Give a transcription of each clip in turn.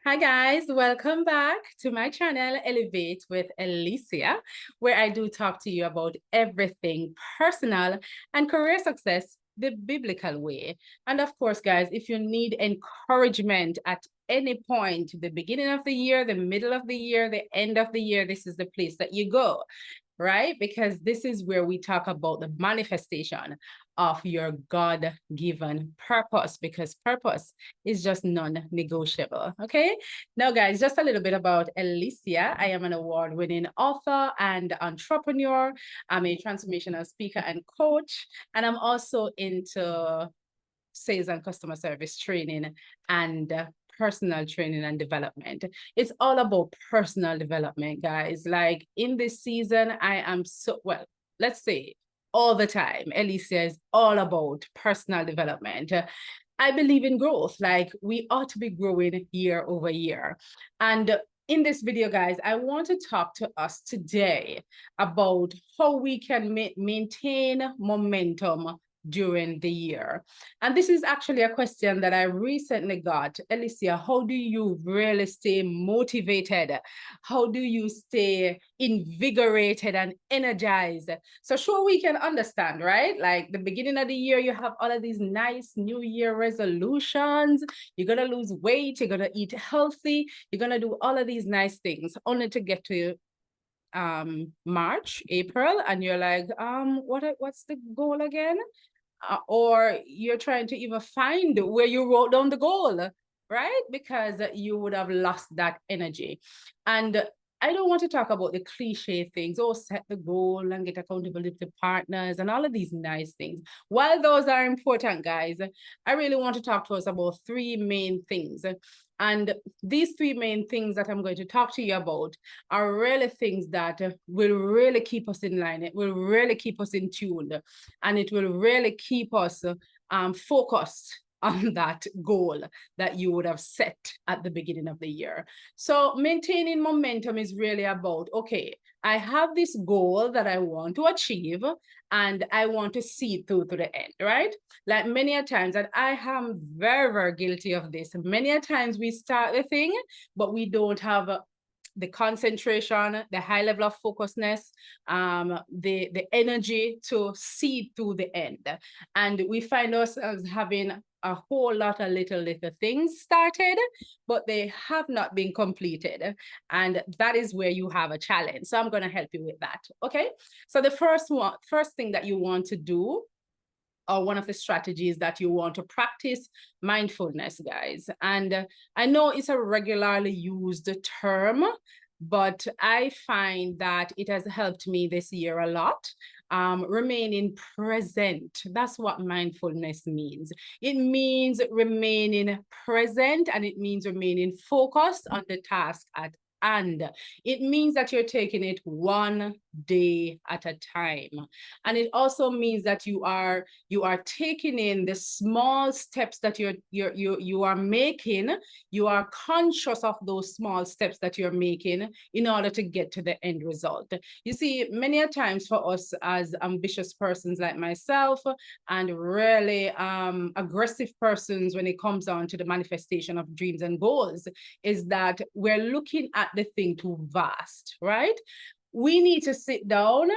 Hi guys, welcome back to my channel Elevate with Ellecia, where I do talk to you about everything personal and career success the biblical way. And of course, guys, if you need encouragement at any point, the beginning of the year, the middle of the year, the end of the year, this is the place that you go, right? Because this is where we talk about the manifestation of your God-given purpose, because purpose is just non-negotiable. Okay. Now, guys, just a little bit about Ellecia. I am an award-winning author and entrepreneur. I'm a transformational speaker and coach, and I'm also into sales and customer service training and personal training and development. It's all about personal development, guys. Like in this season, I am well, let's say all the time, Ellecia is all about personal development. I believe in growth. Like we ought to be growing year over year. And in this video, guys, I want to talk to us today about how we can maintain momentum during the year. And this is actually a question that I recently got. Ellecia, how do you really stay motivated? How do you stay invigorated and energized? So sure, we can understand, right? Like the beginning of the year, you have all of these nice New Year resolutions. You're going to lose weight. You're going to eat healthy. You're going to do all of these nice things only to get to March, April, and you're like, what's the goal again? Or you're trying to even find where you wrote down the goal, right? Because you would have lost that energy. And I don't want to talk about the cliche things, oh, set the goal and get accountability to partners and all of these nice things. While those are important, guys, I really want to talk to us about three main things. And these three main things that I'm going to talk to you about are really things that will really keep us in line. It will really keep us in tune, and it will really keep us focused on that goal that you would have set at the beginning of the year. So maintaining momentum is really about, okay, I have this goal that I want to achieve and I want to see it through to the end, right? Like many a times, and I am very, very guilty of this. Many a times we start the thing, but we don't have the concentration, the high level of focusedness, the energy to see through the end. And we find ourselves having a whole lot of little things started, but they have not been completed. And that is where you have a challenge. So I'm going to help you with that. Okay. So the first thing that you want to do, or one of the strategies that you want to practice, mindfulness, guys. And I know it's a regularly used term, but I find that it has helped me this year a lot. Remaining present. That's what mindfulness means. It means remaining present, and it means remaining focused on the task at hand. It means that you're taking it one day at a time. And it also means that you are taking in the small steps that you are making. You are conscious of those small steps that you're making in order to get to the end result. You see, many a times for us as ambitious persons like myself and really aggressive persons when it comes down to the manifestation of dreams and goals, is that we're looking at the thing too vast, right? We need to sit down,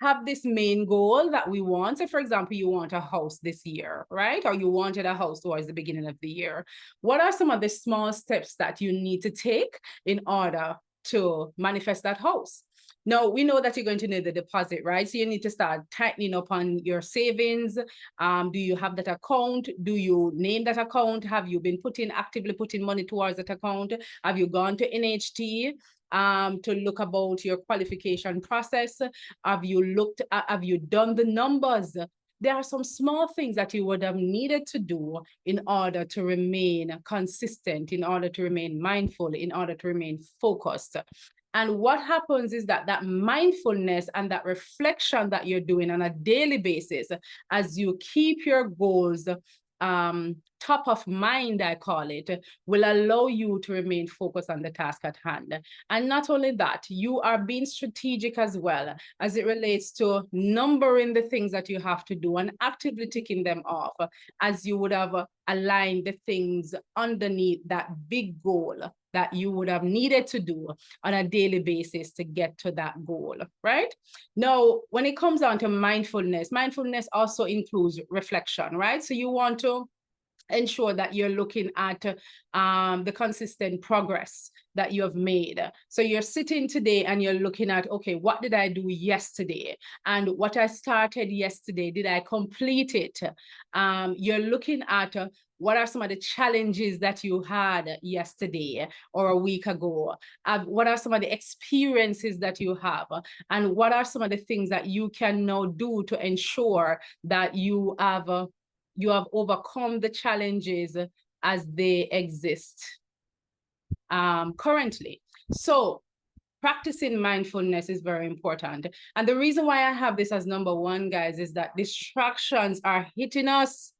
have this main goal that we want. So for example, you want a house this year, right? Or you wanted a house towards the beginning of the year. What are some of the small steps that you need to take in order to manifest that house? Now, we know that you're going to need the deposit, right? So you need to start tightening up on your savings. Do you have that account? Do you name that account? Have you been actively putting money towards that account? Have you gone to NHT to look about your qualification process? Have you done the numbers? There are some small things that you would have needed to do in order to remain consistent, in order to remain mindful, in order to remain focused. And what happens is that mindfulness and that reflection that you're doing on a daily basis, as you keep your goals top of mind, I call it, will allow you to remain focused on the task at hand. And not only that, you are being strategic as well as it relates to numbering the things that you have to do and actively ticking them off, as you would have aligned the things underneath that big goal that you would have needed to do on a daily basis to get to that goal, right? Now, when it comes down to mindfulness, mindfulness also includes reflection, right? So you want to ensure that you're looking at the consistent progress that you have made. So you're sitting today and you're looking at, okay, what did I do yesterday? And what I started yesterday, did I complete it? You're looking at what are some of the challenges that you had yesterday or a week ago? What are some of the experiences that you have? And what are some of the things that you can now do to ensure that you have overcome the challenges as they exist currently? So practicing mindfulness is very important. And the reason why I have this as number one, guys, is that distractions are hitting us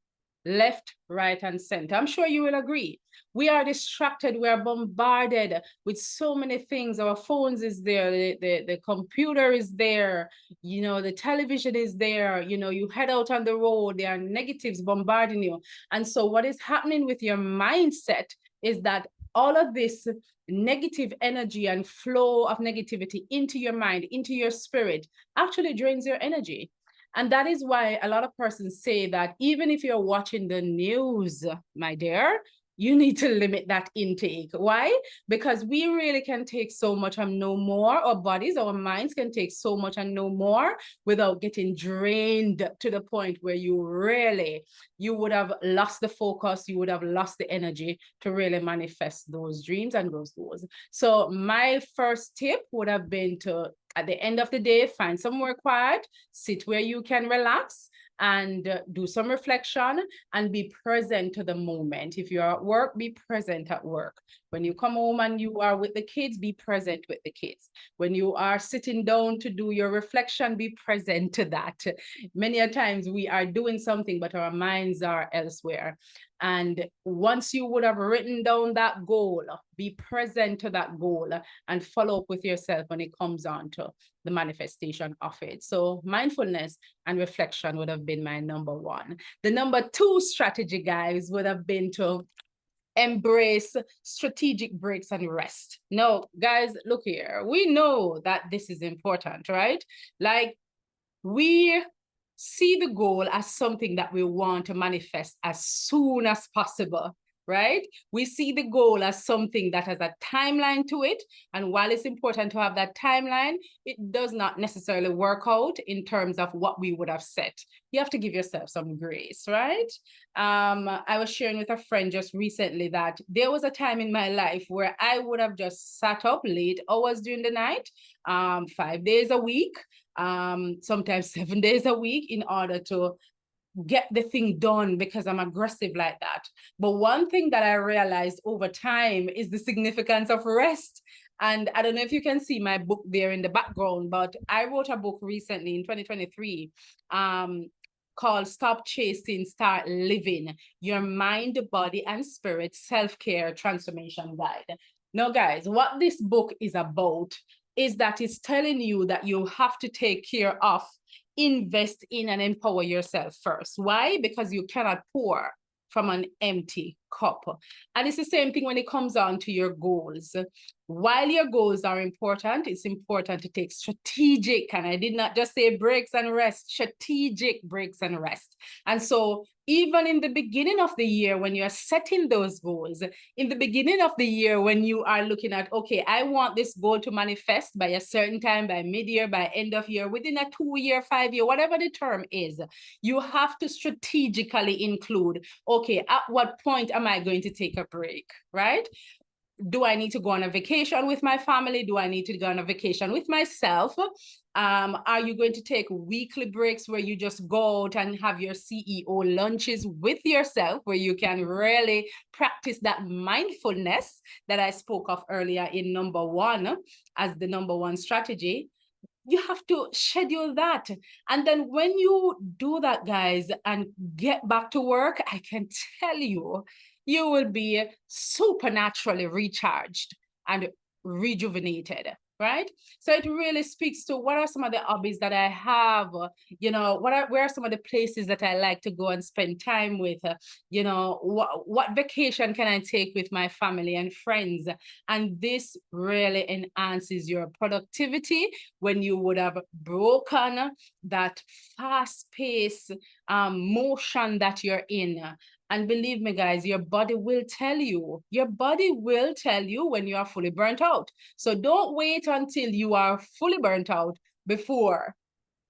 left, right, and center. I'm sure you will agree. We are distracted. We are bombarded with so many things. Our phones is there. The computer is there. You know, the television is there. You know, you head out on the road. There are negatives bombarding you. And so what is happening with your mindset is that all of this negative energy and flow of negativity into your mind, into your spirit, actually drains your energy. And that is why a lot of persons say that even if you're watching the news, my dear, you need to limit that intake. Why? Because we really can take so much and no more. Our bodies, our minds can take so much and no more without getting drained to the point where you would have lost the focus, you would have lost the energy to really manifest those dreams and those goals. So my first tip would have been to, at the end of the day, find somewhere quiet, sit where you can relax, and do some reflection and be present to the moment. If you're at work, be present at work. When you come home and you are with the kids, be present with the kids. When you are sitting down to do your reflection, be present to that. Many a times we are doing something, but our minds are elsewhere. And once you would have written down that goal, be present to that goal and follow up with yourself when it comes on to the manifestation of it. So mindfulness and reflection would have been my number one. The number two strategy, guys, would have been to embrace strategic breaks and rest. No, guys, look here. We know that this is important, right? Like, we see the goal as something that we want to manifest as soon as possible, right? We see the goal as something that has a timeline to it. And while it's important to have that timeline, it does not necessarily work out in terms of what we would have set. You have to give yourself some grace, right? I was sharing with a friend just recently that there was a time in my life where I would have just sat up late hours during the night, 5 days a week, sometimes 7 days a week, in order to get the thing done because I'm aggressive like that. But one thing that I realized over time is the significance of rest. And I don't know if you can see my book there in the background, but I wrote a book recently in 2023 called Stop Chasing, Start Living: Your Mind, Body, and Spirit Self-Care Transformation Guide. Now, guys, what this book is about is that it's telling you that you have to take care of, invest in, and empower yourself first. Why? Because you cannot pour from an empty cup. And it's the same thing when it comes on to your goals. While your goals are important, it's important to take strategic, and I did not just say breaks and rest, strategic breaks and rest. And so even in the beginning of the year, when you're setting those goals, in the beginning of the year, when you are looking at, okay, I want this goal to manifest by a certain time, by mid-year, by end of year, within a 2-year, 5-year, whatever the term is, you have to strategically include, okay, at what point am I going to take a break, right? Do I need to go on a vacation with my family? Do I need to go on a vacation with myself? Are you going to take weekly breaks where you just go out and have your CEO lunches with yourself, where you can really practice that mindfulness that I spoke of earlier in number one as the number one strategy? You have to schedule that. And then when you do that, guys, and get back to work, I can tell you, you will be supernaturally recharged and rejuvenated. right? So it really speaks to what are some of the hobbies that I have, you know, where are some of the places that I like to go and spend time with, you know, what vacation can I take with my family and friends? And this really enhances your productivity when you would have broken that fast-paced motion that you're in. And believe me, guys, your body will tell you. Your body will tell you when you are fully burnt out. So don't wait until you are fully burnt out before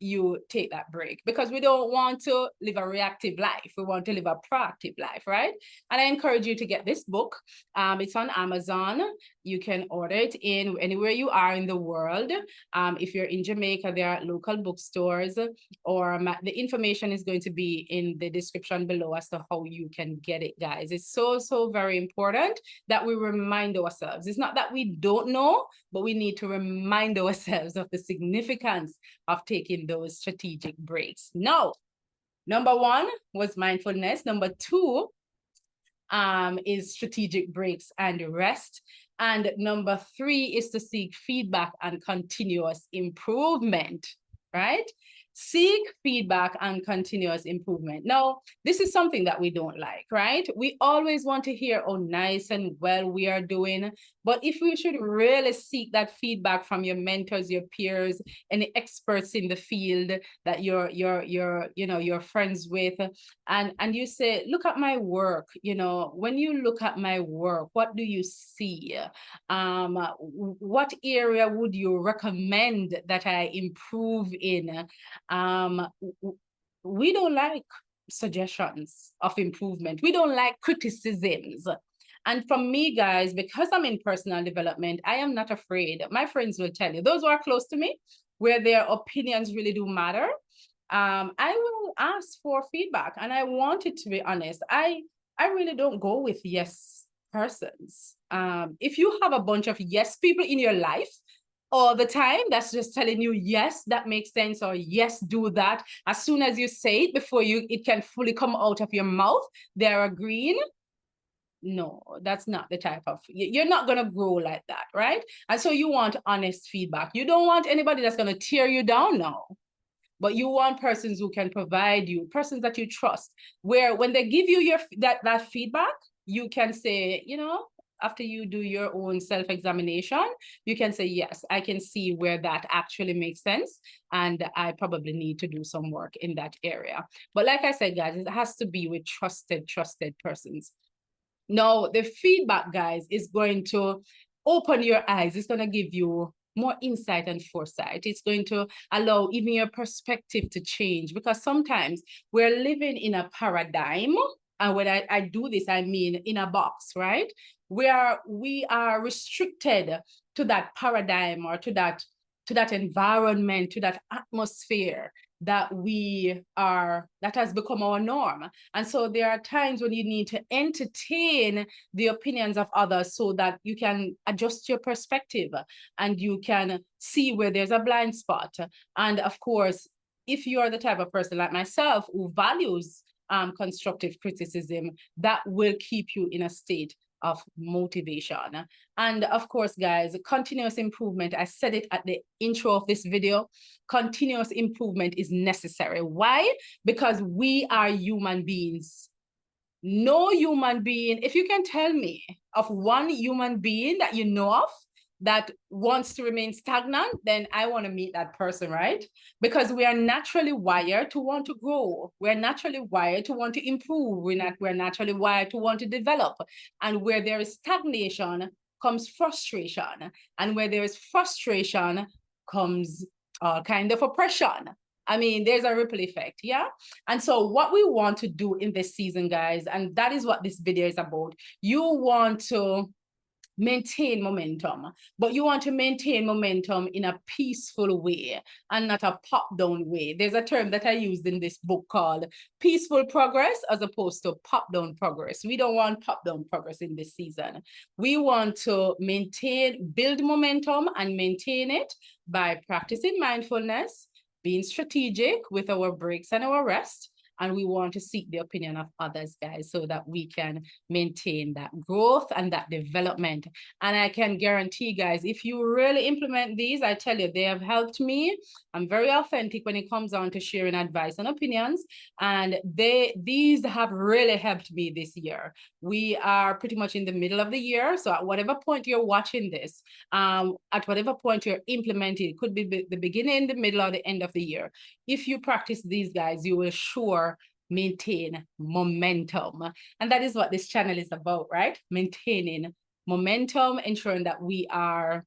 you take that break, because we don't want to live a reactive life. We want to live a proactive life, right? And I encourage you to get this book. It's on Amazon. You can order it in anywhere you are in the world. If you're in Jamaica, there are local bookstores, or the information is going to be in the description below as to how you can get it, guys. It's so very important that we remind ourselves. It's not that we don't know, but we need to remind ourselves of the significance of taking those strategic breaks. Now, number one was mindfulness. Number two is strategic breaks and rest. And number three is to seek feedback and continuous improvement, right? Seek feedback and continuous improvement. Now, this is something that we don't like, right? We always want to hear how nice and well we are doing. But if we should really seek that feedback from your mentors, your peers, any experts in the field that you're friends with, and you say, look at my work, you know, when you look at my work, what do you see? What area would you recommend that I improve in? We don't like suggestions of improvement. We don't like criticisms. And for me, guys, because I'm in personal development, I am not afraid. My friends will tell you, those who are close to me, where their opinions really do matter, I will ask for feedback. And I want it to be honest. I really don't go with yes persons. If you have a bunch of yes people in your life all the time, that's just telling you, yes, that makes sense, or yes, do that. As soon as you say it, before it can fully come out of your mouth, they're agreeing. No, that's not the type of, you're not going to grow like that, right? And so you want honest feedback. You don't want anybody that's going to tear you down now. But you want persons who can provide you, persons that you trust, where when they give you that feedback, you can say, you know, after you do your own self-examination, you can say, yes, I can see where that actually makes sense. And I probably need to do some work in that area. But like I said, guys, it has to be with trusted persons. Now, the feedback, guys, is going to open your eyes. It's going to give you more insight and foresight. It's going to allow even your perspective to change, because sometimes we're living in a paradigm. And when I do this, I mean in a box, right? Where we are restricted to that paradigm, or to that environment, to that atmosphere that has become our norm. And so there are times when you need to entertain the opinions of others so that you can adjust your perspective and you can see where there's a blind spot. And of course, if you are the type of person like myself who values constructive criticism, that will keep you in a state of motivation. And of course, guys, continuous improvement, I said it at the intro of this video, continuous improvement is necessary. Why? Because we are human beings. No human being, if you can tell me of one human being that you know of that wants to remain stagnant, then I want to meet that person, right? Because we are naturally wired to want to grow. We're naturally wired to want to improve. We're naturally wired to want to develop. And where there is stagnation comes frustration. And where there is frustration comes kind of oppression. I mean, there's a ripple effect, yeah? And so what we want to do in this season, guys, and that is what this video is about, you want to maintain momentum, but you want to maintain momentum in a peaceful way and not a pop-down way. There's a term that I used in this book called peaceful progress as opposed to pop-down progress. We don't want pop-down progress in this season. We want to build momentum and maintain it by practicing mindfulness, being strategic with our breaks and our rest, and we want to seek the opinion of others, guys, so that we can maintain that growth and that development. And I can guarantee, guys, if you really implement these, I tell you, they have helped me. I'm very authentic when it comes on to sharing advice and opinions, and these have really helped me this year. We are pretty much in the middle of the year, so at whatever point you're watching this, at whatever point you're implementing, it could be the beginning, the middle, or the end of the year. If you practice these, guys, you will sure maintain momentum. And that is what this channel is about, right? Maintaining momentum, ensuring that we are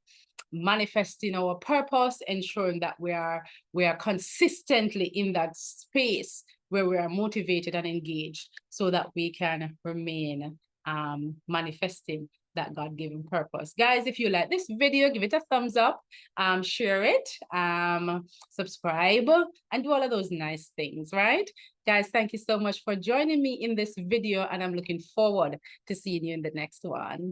manifesting our purpose, ensuring that we are consistently in that space where we are motivated and engaged, so that we can remain manifesting that God-given purpose. Guys, if you like this video, give it a thumbs up, share it, subscribe, and do all of those nice things, right? Guys, thank you so much for joining me in this video, and I'm looking forward to seeing you in the next one.